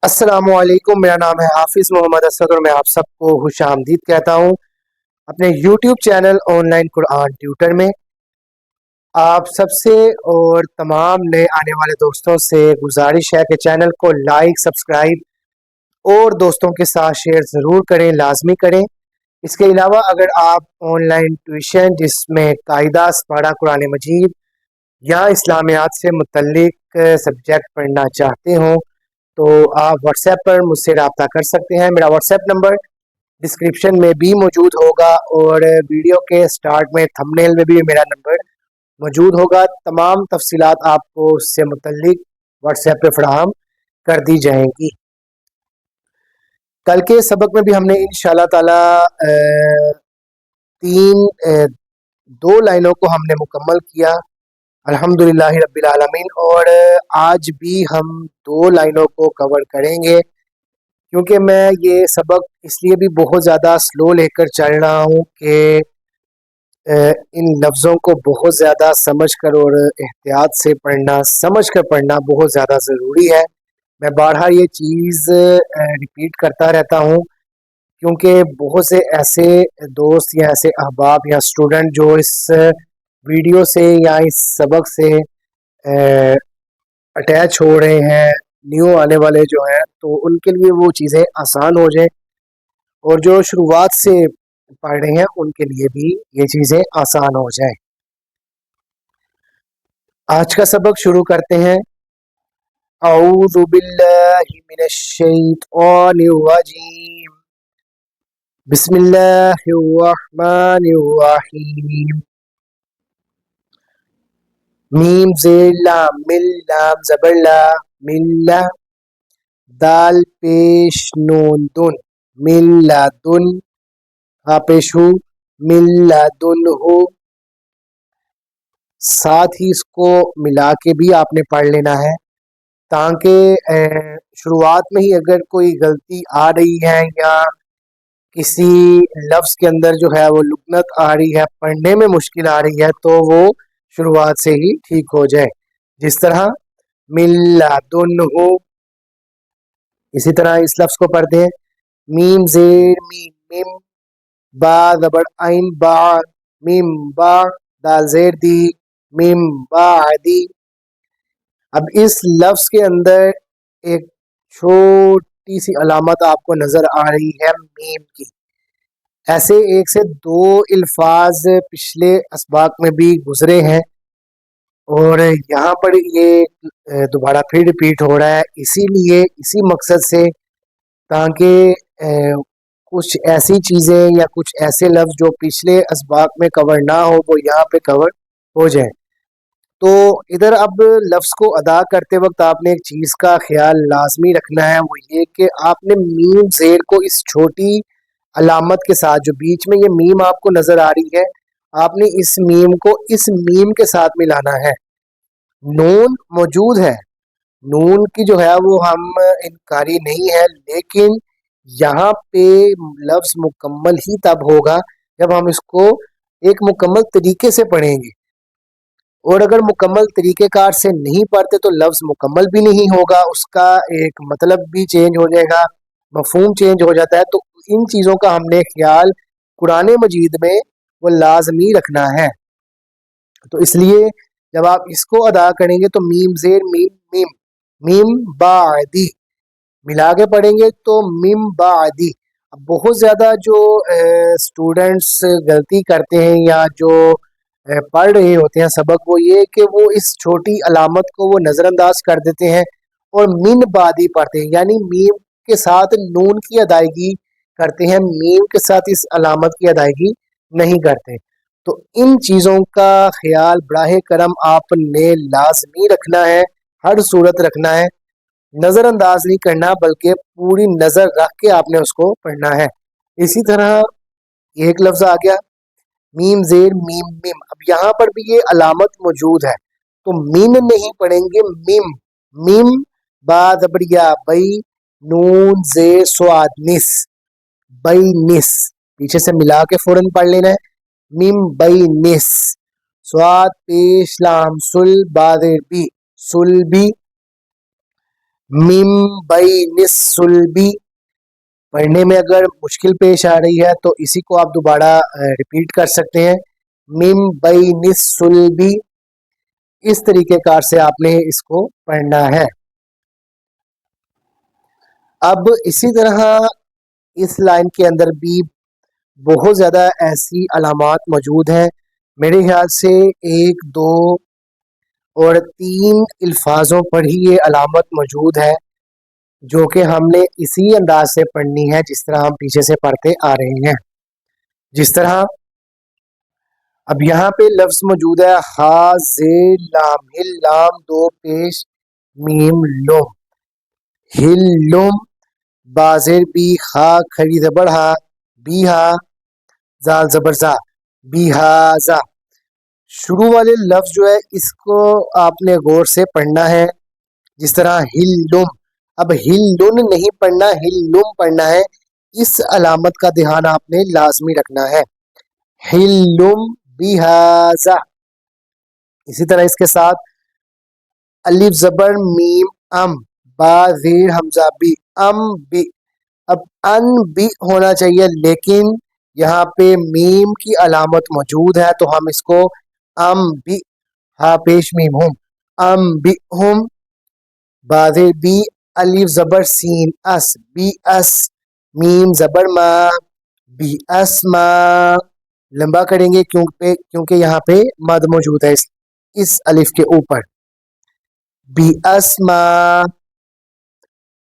अस्सलाम वालेकुम। मेरा नाम है हाफिज़ मोहम्मद असद और मैं आप सबको खुश आमदीद कहता हूँ अपने YouTube channel online Quran tutor में। आप सबसे और तमाम नए आने वाले दोस्तों से गुजारिश है कि चैनल को लाइक, सब्सक्राइब और दोस्तों के साथ शेयर ज़रूर करें, लाजमी करें। इसके अलावा अगर आप ऑनलाइन ट्यूशन जिसमें कायदा पढ़ा कुरान मजीद या इस्लामियात से मुतल्लिक सब्जेक्ट पढ़ना चाहते हों तो आप व्हाट्सएप पर मुझसे रब्ता कर सकते हैं। मेरा व्हाट्सएप नंबर डिस्क्रिप्शन में भी मौजूद होगा और वीडियो के स्टार्ट में थंबनेल में भी मेरा नंबर मौजूद होगा। तमाम तफसीलात आपको उससे मुतल्लिक व्हाट्सएप पे फराहम कर दी जाएंगी। कल के सबक में भी हमने इंशाल्लाह ताला दो लाइनों को हमने मुकम्मल किया, अल्हम्दुलिल्लाह रब्बिल आलमीन। और आज भी हम दो लाइनों को कवर करेंगे क्योंकि मैं ये सबक इसलिए भी बहुत ज़्यादा स्लो लेकर चल रहा हूँ कि इन लफ्ज़ों को बहुत ज़्यादा समझ कर और एहतियात से पढ़ना, समझ कर पढ़ना बहुत ज़्यादा ज़रूरी है। मैं बारहा ये चीज़ रिपीट करता रहता हूँ क्योंकि बहुत से ऐसे दोस्त या ऐसे अहबाब या स्टूडेंट जो इस वीडियो से या इस सबक से अटैच हो रहे हैं, न्यू आने वाले जो हैं, तो उनके लिए वो चीज़ें आसान हो जाए और जो शुरुआत से पढ़ रहे हैं उनके लिए भी ये चीज़ें आसान हो जाए। आज का सबक शुरू करते हैं। औज़ु बिल्लाहि मिनश शैतानिर रजीम। बिस्मिल्लाहिर रहमानिर रहीम। मीम ज़ेर लाम मिल लाम ज़बर ला मिल्ला दाल पेश नून दुन मिल्ला दुन हा पेश हु मिल्ला दुन हो। साथ ही इसको मिला के भी आपने पढ़ लेना है ताकि शुरुआत में ही अगर कोई गलती आ रही है या किसी लफ्ज़ के अंदर जो है वो लुकनत आ रही है, पढ़ने में मुश्किल आ रही है, तो वो शुरुआत से ही ठीक हो जाए। जिस तरह मिल्लादुन हो, इसी तरह इस लफ्ज़ को पढ़ते हैं मीम ज़ेर मीम मिम बा ज़बर आइन बा मिम बा दाल ज़ेर दी मिम बादी। अब इस लफ्ज़ के अंदर एक छोटी सी अलामत आपको नज़र आ रही है मीम की। ऐसे एक से दो अल्फाज पिछले असबाक में भी गुजरे हैं और यहाँ पर ये दोबारा फिर रिपीट हो रहा है, इसीलिए इसी मकसद से ताकि कुछ ऐसी चीज़ें या कुछ ऐसे लफ्ज़ जो पिछले असबाक में कवर ना हो वो यहाँ पे कवर हो जाए। तो इधर अब लफ्ज़ को अदा करते वक्त आपने एक चीज़ का ख्याल लाजमी रखना है, वो ये कि आपने मीम ज़ेर को इस छोटी अलामत के साथ, जो बीच में ये मीम आपको नज़र आ रही है, आपने इस मीम को इस मीम के साथ मिलाना है। नून मौजूद है, नून की जो है वो हम इनकारी नहीं है, लेकिन यहाँ पे लफ्ज़ मुकम्मल ही तब होगा जब हम इसको एक मुकम्मल तरीके से पढ़ेंगे, और अगर मुकम्मल तरीक़ेकार से नहीं पढ़ते तो लफ्ज़ मुकम्मल भी नहीं होगा, उसका एक मतलब भी चेंज हो जाएगा, मफ़हूम चेंज हो जाता है। तो इन चीज़ों का हमने ख्याल कुरान मजीद में वो लाजमी रखना है। तो इसलिए जब आप इसको अदा करेंगे तो मीम ज़ेर मीम मीम मीम बादी मिला के पढ़ेंगे तो मीम बादी। अब बहुत ज़्यादा जो स्टूडेंट्स गलती करते हैं या जो पढ़ रहे होते हैं सबक, वो ये कि वो इस छोटी अलामत को वो नज़रअंदाज कर देते हैं और मिन बादी पढ़ते हैं, यानी मीम के साथ नून की अदायगी करते हैं, मीम के साथ इस अलामत की अदायगी नहीं करते। तो इन चीज़ों का ख्याल बराह करम आपने लाजमी रखना है, हर सूरत रखना है, नज़रअंदाज नहीं करना बल्कि पूरी नज़र रख के आपने उसको पढ़ना है। इसी तरह एक लफ्ज़ आ गया मीम ज़ेर मीम मिम। अब यहाँ पर भी ये अलामत मौजूद है, तो मिन नहीं पढ़ेंगे, मिम मिम बा ज़बरिया बई नून ज़ेर स्वाद निस बई निस, पीछे से मिला के फौरन पढ़ लेना है मिम बई निस स्वाद पेश लाम सुल बादेर बी सुल बी मिम बैनिस सुल्बी, पढ़ने में अगर मुश्किल पेश आ रही है तो इसी को आप दोबारा रिपीट कर सकते हैं, मिम बैनिस सुल्बी। इस तरीके कार से आपने इसको पढ़ना है। अब इसी तरह इस लाइन के अंदर भी बहुत ज़्यादा ऐसी अलामात मौजूद हैं। मेरे ख्याल से 1, 2 और 3 अल्फाजों पर ही ये अलामत मौजूद है, जो कि हमने इसी अंदाज से पढ़नी है जिस तरह हम पीछे से पढ़ते आ रहे हैं। जिस तरह अब यहाँ पे लफ्ज़ मौजूद है हा ज़ेर लाम, हिल लाम 2 पेश मीम लुम, हिल लुम, बाज़ेर बी, खा खड़ी ज़बर हा, बी हा, जाल ज़बर जा, बिहाजा। शुरू वाले लफ्ज़ जो है इसको आपने गौर से पढ़ना है, जिस तरह हिल्लुम। अब हिल्लुन नहीं पढ़ना, हिल्लुम पढ़ना है। इस अलामत का ध्यान आपने लाजमी रखना है, हिल्लुम बिहाजा। इसी तरह इसके साथ अलिफ ज़बर मीम अम, बा ज़ेर हमजा बी, अम बी। अब अन भी होना चाहिए, लेकिन यहाँ पे मीम की अलामत मौजूद है तो हम इसको अम भी, हा पेश मीम हम, अम भी हम, बाज़े बी, अलिफ ज़बर सीन अस, बी अस, मीम ज़बर मा, बी अस मा। लंबा करेंगे क्योंकि यहाँ पे मद मौजूद है इस अलिफ के ऊपर, बी अस मा।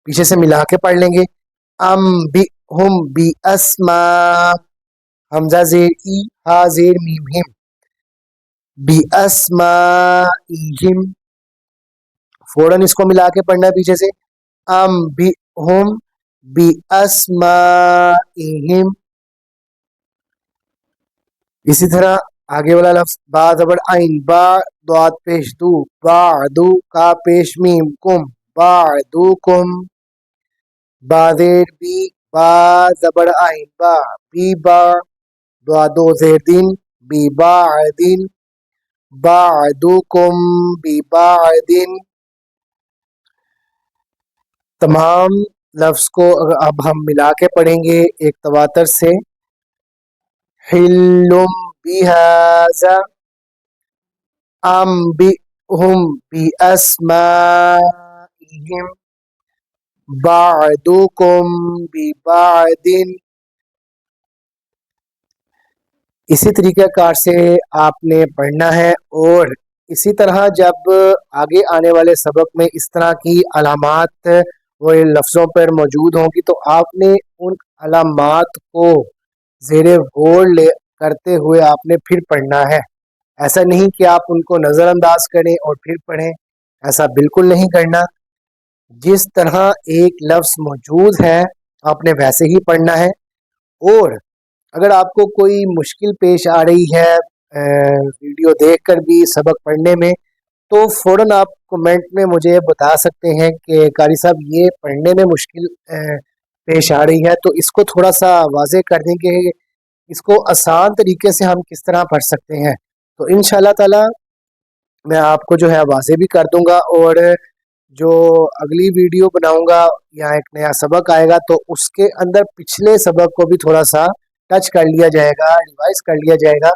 पीछे से मिला के पढ़ लेंगे, अम बी हम बी अस्मा, हमजा ज़ेर ई, हा ज़ेर मीम हिम, बी अस्मा हिम। फौरन इसको मिला के पढ़ना है पीछे से, अम बी हम बी अस्मा हिम। इसी तरह आगे वाला लफ्ज़ बा ज़बर आइन, बा दाद पेश दू, बादू का पेश मीम कुम, बादू कुम, बाज़ेर बी, बा ज़बर आइन बा, बी बा, दो ज़ेर दिन, बी बादिन, बादुकुम बी बादिन। तमाम लफ्ज़ को अब हम मिला के पढ़ेंगे एक तवातर से, हिल्लुम बिहाज़ा, अम बी हम बी अस्माइहिम, बादुकुम बी बादिन। इसी तरीके कार से आपने पढ़ना है। और इसी तरह जब आगे आने वाले सबक में इस तरह की अलामात वो लफ्ज़ों पर मौजूद होंगी तो आपने उन अलामात को ज़ेरे गौर ले करते हुए आपने फिर पढ़ना है। ऐसा नहीं कि आप उनको नज़रअंदाज करें और फिर पढ़ें, ऐसा बिल्कुल नहीं करना। जिस तरह एक लफ्ज़ मौजूद है आपने वैसे ही पढ़ना है। और अगर आपको कोई मुश्किल पेश आ रही है वीडियो देखकर भी सबक पढ़ने में, तो फ़ौरन आप कमेंट में मुझे बता सकते हैं कि कारी साहब ये पढ़ने में मुश्किल पेश आ रही है, तो इसको थोड़ा सा वाज़ेह कर दें कि इसको आसान तरीके से हम किस तरह पढ़ सकते हैं। तो इंशाअल्लाह ताला मैं आपको जो है वाज़ेह भी कर दूंगा। और जो अगली वीडियो बनाऊंगा या एक नया सबक आएगा तो उसके अंदर पिछले सबक को भी थोड़ा सा टच कर लिया जाएगा, रिवाइज कर लिया जाएगा,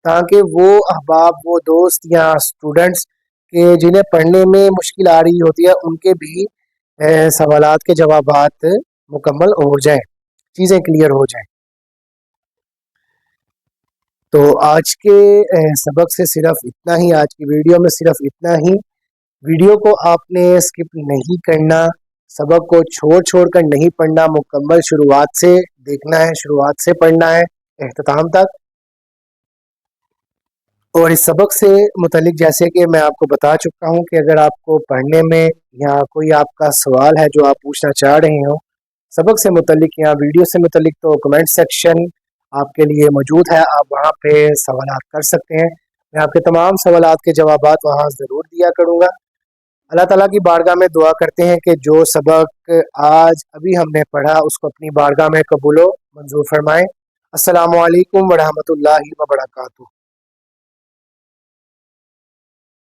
ताकि वो अहबाब, वो दोस्त या स्टूडेंट्स के जिन्हें पढ़ने में मुश्किल आ रही होती है उनके भी सवालात के जवाबात मुकम्मल हो जाए, चीज़ें क्लियर हो जाएं। तो आज के सबक से सिर्फ इतना ही, आज की वीडियो में सिर्फ इतना ही। वीडियो को आपने स्किप नहीं करना, सबक को छोड़ छोड़ कर नहीं पढ़ना, मुकम्मल शुरुआत से देखना है, शुरुआत से पढ़ना है इख्तिताम तक। और इस सबक से मुतलिक जैसे कि मैं आपको बता चुका हूँ कि अगर आपको पढ़ने में या कोई आपका सवाल है जो आप पूछना चाह रहे हो सबक से मुतलिक या वीडियो से मुतलिक, तो कमेंट सेक्शन आपके लिए मौजूद है, आप वहाँ पे सवालात कर सकते हैं। मैं आपके तमाम सवालात के जवाबात वहाँ ज़रूर दिया करूँगा। अल्लाह ताला की बारगाह में दुआ करते हैं कि जो सबक आज अभी हमने पढ़ा उसको अपनी बारगाह में कबूलो मंजूर फरमाएँ। अस्सलामु अलैकुम व रहमतुल्लाहि व बरकातुहू।